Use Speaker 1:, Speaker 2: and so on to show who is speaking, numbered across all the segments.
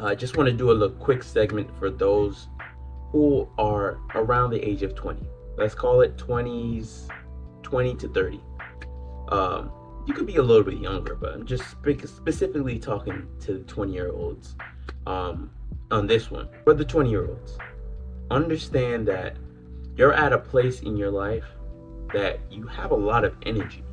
Speaker 1: I just want to do a little quick segment for those who are around the age of 20. Let's call it 20s, 20 to 30. You could be a little bit younger, but I'm just specifically talking to the 20-year-olds on this one. For the 20-year-olds, understand that you're at a place in your life that you have a lot of energy.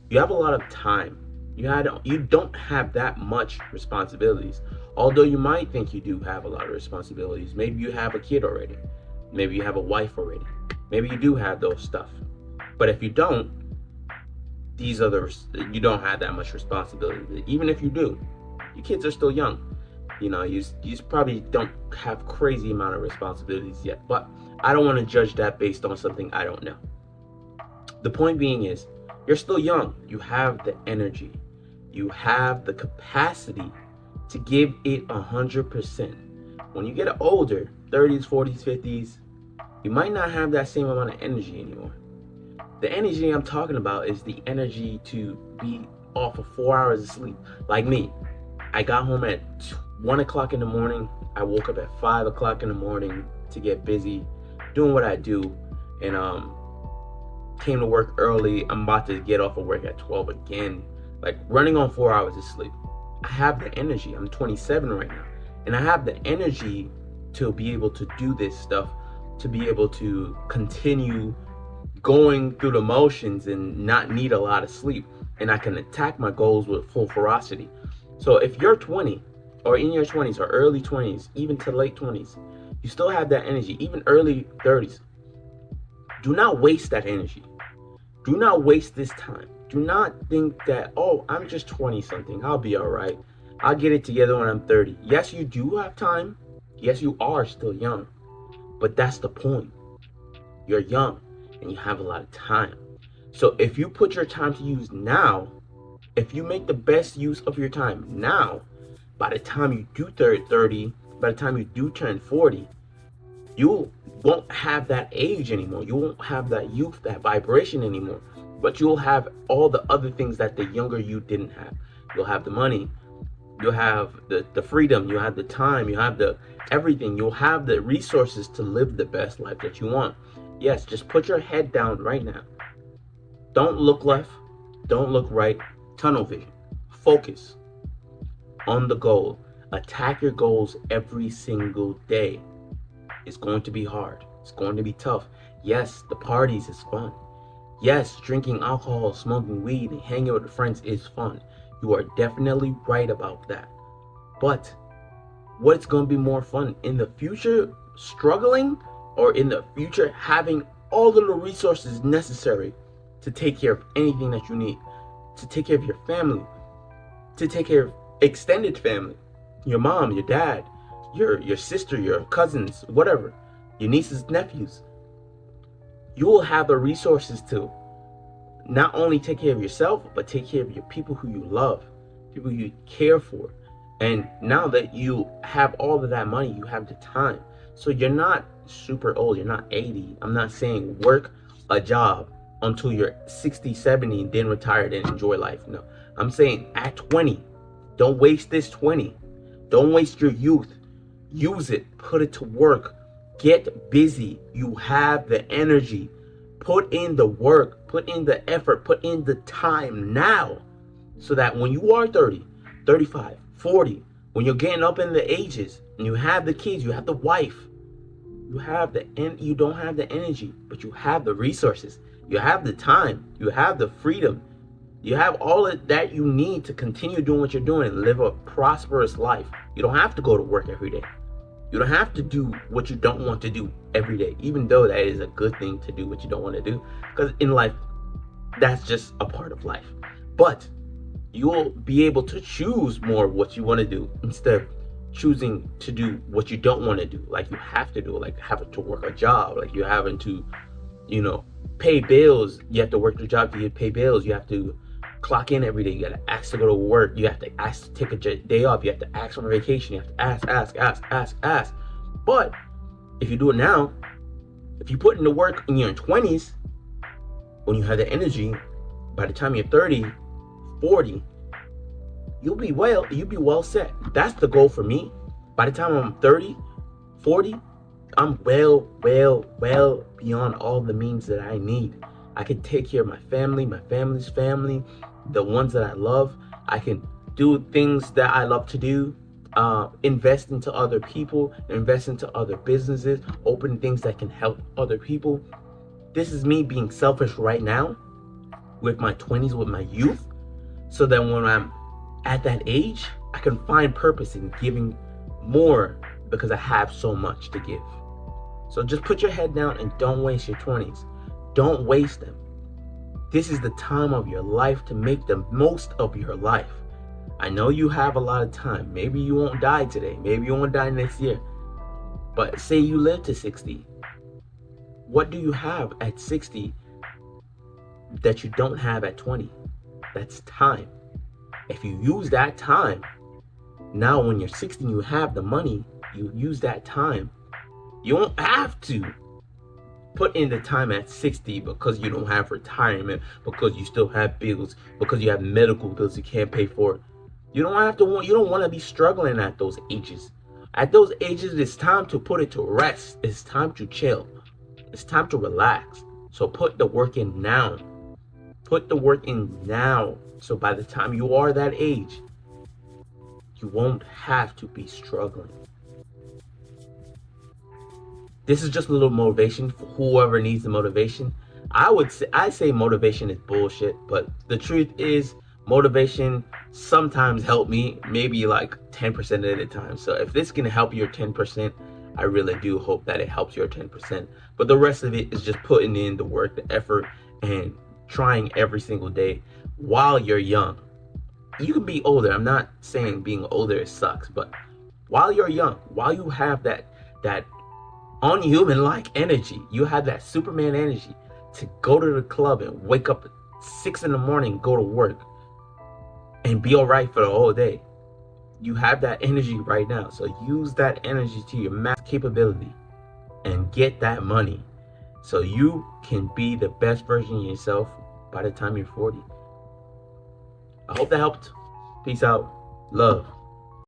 Speaker 1: You have a lot of time. You don't have that much responsibilities. Although you might think you do have a lot of responsibilities. Maybe you have a kid already. Maybe you have a wife already. Maybe you do have those stuff. But if you don't, you don't have that much responsibility. Even if you do, your kids are still young. You probably don't have crazy amount of responsibilities yet. But I don't want to judge that based on something I don't know. The point being is, you're still young. You have the energy. You have the capacity to give it 100%. When you get older, 30s, 40s, 50s, you might not have that same amount of energy anymore. The energy I'm talking about is the energy to be off of 4 hours of sleep. Like me, I got home at 1 o'clock in the morning. I woke up at 5 o'clock in the morning to get busy doing what I do, and came to work early. I'm about to get off of work at 12 again, like running on 4 hours of sleep. I have the energy. I'm 27 right now, and I have the energy to be able to do this stuff, to be able to continue going through the motions and not need a lot of sleep, and I can attack my goals with full ferocity. So if you're 20 or in your 20s or early 20s, even to late 20s, you still have that energy, even early 30s. Do not waste that energy. Do not waste this time. Do not think that, oh, I'm just 20 something. I'll be all right. I'll get it together when I'm 30. Yes, you do have time. Yes, you are still young. But that's the point. You're young and you have a lot of time. So if you put your time to use now, if you make the best use of your time now, by the time you do 30, by the time you do turn 40, you won't have that age anymore. You won't have that youth, that vibration anymore. But you'll have all the other things that the younger you didn't have. You'll have the money. You'll have the freedom. You'll have the time. You have the everything. You'll have the resources to live the best life that you want. Yes, just put your head down right now. Don't look left. Don't look right. Tunnel vision. Focus on the goal. Attack your goals every single day. It's going to be hard. It's going to be tough. Yes, the parties is fun. Yes, drinking alcohol, smoking weed, and hanging with friends is fun. You are definitely right about that. But what's going to be more fun in the future, struggling, or in the future having all of the resources necessary to take care of anything that you need, to take care of your family, to take care of extended family, your mom, your dad, your sister, your cousins, whatever, your nieces, nephews. You will have the resources to not only take care of yourself, but take care of your people who you love, people you care for. And now that you have all of that money, you have the time. So you're not super old. You're not 80. I'm not saying work a job until you're 60, 70 and then retire and enjoy life. No, I'm saying at 20, don't waste this 20. Don't waste your youth. Use it. Put it to work. Get busy. You have the energy. Put in the work. Put in the effort. Put in the time now. So that when you are 30, 35, 40, when you're getting up in the ages and you have the kids, you have the wife, you don't have the energy, but you have the resources. You have the time. You have the freedom. You have all of that you need to continue doing what you're doing and live a prosperous life. You don't have to go to work every day. You don't have to do what you don't want to do every day, even though that is a good thing to do what you don't want to do. Because in life, that's just a part of life. But you'll be able to choose more of what you want to do instead of choosing to do what you don't want to do. Like you have to do, like having to work a job, like you having to, pay bills. You have to work your job to pay bills. You have to clock in every day. You got to ask to go to work. You have to ask to take a day off. You have to ask for vacation. You have to ask. But if you do it now, if you put in the work in your 20s, when you have the energy, by the time you're 30, 40, you'll be well set. That's the goal for me. By the time I'm 30, 40, I'm well beyond all the means that I need. I can take care of my family, my family's family, the ones that I love. I can do things that I love to do, invest into other people, invest into other businesses, open things that can help other people. This is me being selfish right now with my 20s, with my youth, so that when I'm at that age, I can find purpose in giving more because I have so much to give. So just put your head down and don't waste your 20s. Don't waste them. This is the time of your life to make the most of your life. I know you have a lot of time. Maybe you won't die today. Maybe you won't die next year. But say you live to 60. What do you have at 60 that you don't have at 20? That's time. If you use that time, now when you're 60 and you have the money, you use that time. You won't have to put in the time at 60 because you don't have retirement, because you still have bills, because you have medical bills you can't pay for. You don't want to be struggling at those ages. At those ages, it's time to put it to rest. It's time to chill. It's time to relax. So put the work in now. Put the work in now. So by the time you are that age, you won't have to be struggling. This is just a little motivation for whoever needs the motivation. I say motivation is bullshit, but the truth is motivation sometimes help me, maybe like 10% of the time. So if this can help your 10%, I really do hope that it helps your 10%. But the rest of it is just putting in the work, the effort, and trying every single day while you're young. You can be older. I'm not saying being older sucks, but while you're young, while you have that unhuman-like energy, you have that Superman energy to go to the club and wake up at 6 in the morning, go to work, and be all right for the whole day. You have that energy right now, so use that energy to your max capability and get that money so you can be the best version of yourself by the time you're 40. I hope that helped. Peace out. Love.